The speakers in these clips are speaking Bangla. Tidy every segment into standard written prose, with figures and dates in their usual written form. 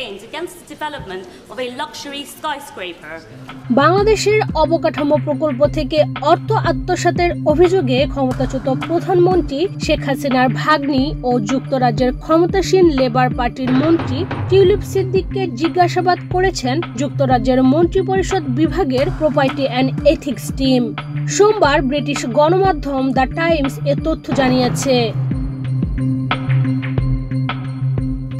campaigns against the development of a luxury skyscraper. বাংলাদেশের অবকাঠামো প্রকল্প থেকে অর্থ আত্মসাতের অভিযোগে ক্ষমতাচ্যুত প্রধানমন্ত্রী শেখ হাসিনার ভাগ্নি ও যুক্তরাজ্যের ক্ষমতাসীন লেবার পার্টির মন্ত্রী টিউলিপ সিদ্দিককে জিজ্ঞাসাবাদ করেছেন যুক্তরাজ্যের মন্ত্রিপরিষদ বিভাগের প্রপার্টি অ্যান্ড এথিক্স টিম। সোমবার ব্রিটিশ গণমাধ্যম দ্য টাইমস এ তথ্য জানিয়েছে।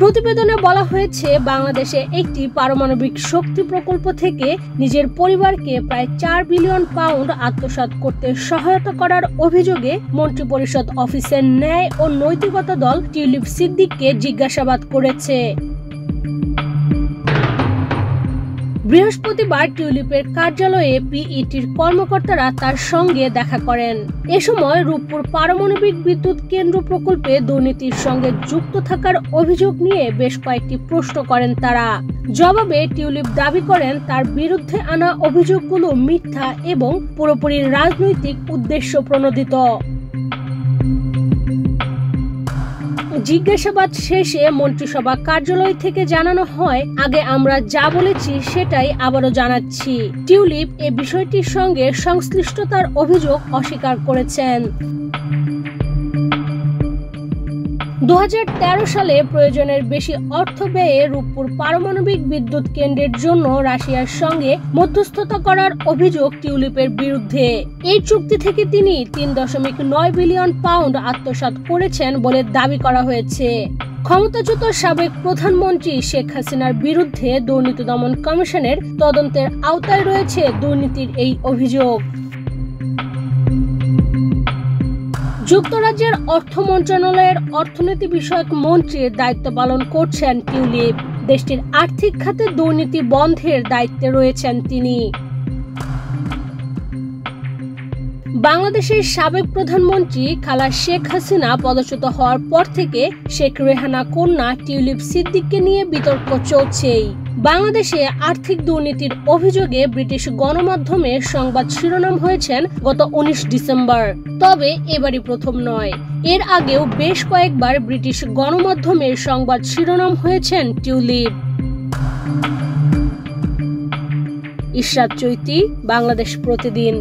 প্রতিবেদনে বলা হয়েছে, বাংলাদেশে একটি পারমাণবিক শক্তি প্রকল্প থেকে নিজের পরিবারকে প্রায় 4 বিলিয়ন পাউন্ড আত্মসাৎ করতে সহায়তা করার অভিযোগে মন্ত্রিপরিষদ অফিসের ন্যায় ও নৈতিকতা দল টিউলিপ সিদ্দিককে জিজ্ঞাসাবাদ করেছে। বৃহস্পতিবার টিউলিপের কার্যালয়ে পিইটির কর্মকর্তারা তার সঙ্গে দেখা করেন। এ সময় রূপপুর পারমাণবিক বিদ্যুৎ কেন্দ্র প্রকল্পে দুর্নীতির সঙ্গে যুক্ত থাকার অভিযোগ নিয়ে বেশ কয়েকটি প্রশ্ন করেন তারা। জবাবে টিউলিপ দাবি করেন তার বিরুদ্ধে আনা অভিযোগগুলো মিথ্যা এবং পুরোপুরি রাজনৈতিক উদ্দেশ্য প্রণোদিত। জিজ্ঞাসাবাদ শেষে মন্ত্রিসভা কার্যালয় থেকে জানানো হয়, আগে আমরা যা বলেছি সেটাই আবারও জানাচ্ছি। টিউলিপ এ বিষয়টির সঙ্গে সংশ্লিষ্টতার অভিযোগ অস্বীকার করেছেন। 2013 সালে প্রয়োজনের বেশি অর্থ ব্যয়ে রূপপুর পারমাণবিক বিদ্যুৎ কেন্দ্রের জন্য রাশিয়ার সঙ্গে মধ্যস্থতা করার অভিযোগ টিউলিপের বিরুদ্ধে। এই চুক্তি থেকে তিনি 3.9 বিলিয়ন পাউন্ড আত্মসাৎ করেছেন বলে দাবি করা হয়েছে। ক্ষমতাচ্যুত সাবেক প্রধানমন্ত্রী শেখ হাসিনার বিরুদ্ধে দুর্নীতি দমন কমিশনের তদন্তের আওতায় রয়েছে দুর্নীতির এই অভিযোগ। যুক্তরাজ্যের অর্থ মন্ত্রণালয়ের অর্থনীতি বিষয়ক মন্ত্রীর দায়িত্ব পালন করছেন টিউলিপ। দেশটির আর্থিক খাতে দুর্নীতি বন্ধের দায়িত্বে রয়েছেন তিনি। বাংলাদেশের সাবেক প্রধানমন্ত্রী খালা শেখ হাসিনা পদচ্যুত হওয়ার পর থেকে শেখ রেহানা কন্যা টিউলিপ সিদ্দিককে নিয়ে বিতর্ক চলছেই। বাংলাদেশে আর্থিক দুর্নীতির অভিযোগে ব্রিটিশ গণমাধ্যমে সংবাদ শিরোনাম হয়েছেন গত 19 ডিসেম্বর। তবে এবারই প্রথম নয়, এর আগেও বেশ কয়েকবার ব্রিটিশ গণমাধ্যমের সংবাদ শিরোনাম হয়েছেন টিউলিপ। ইশরাত চৈতি, বাংলাদেশ প্রতিদিন।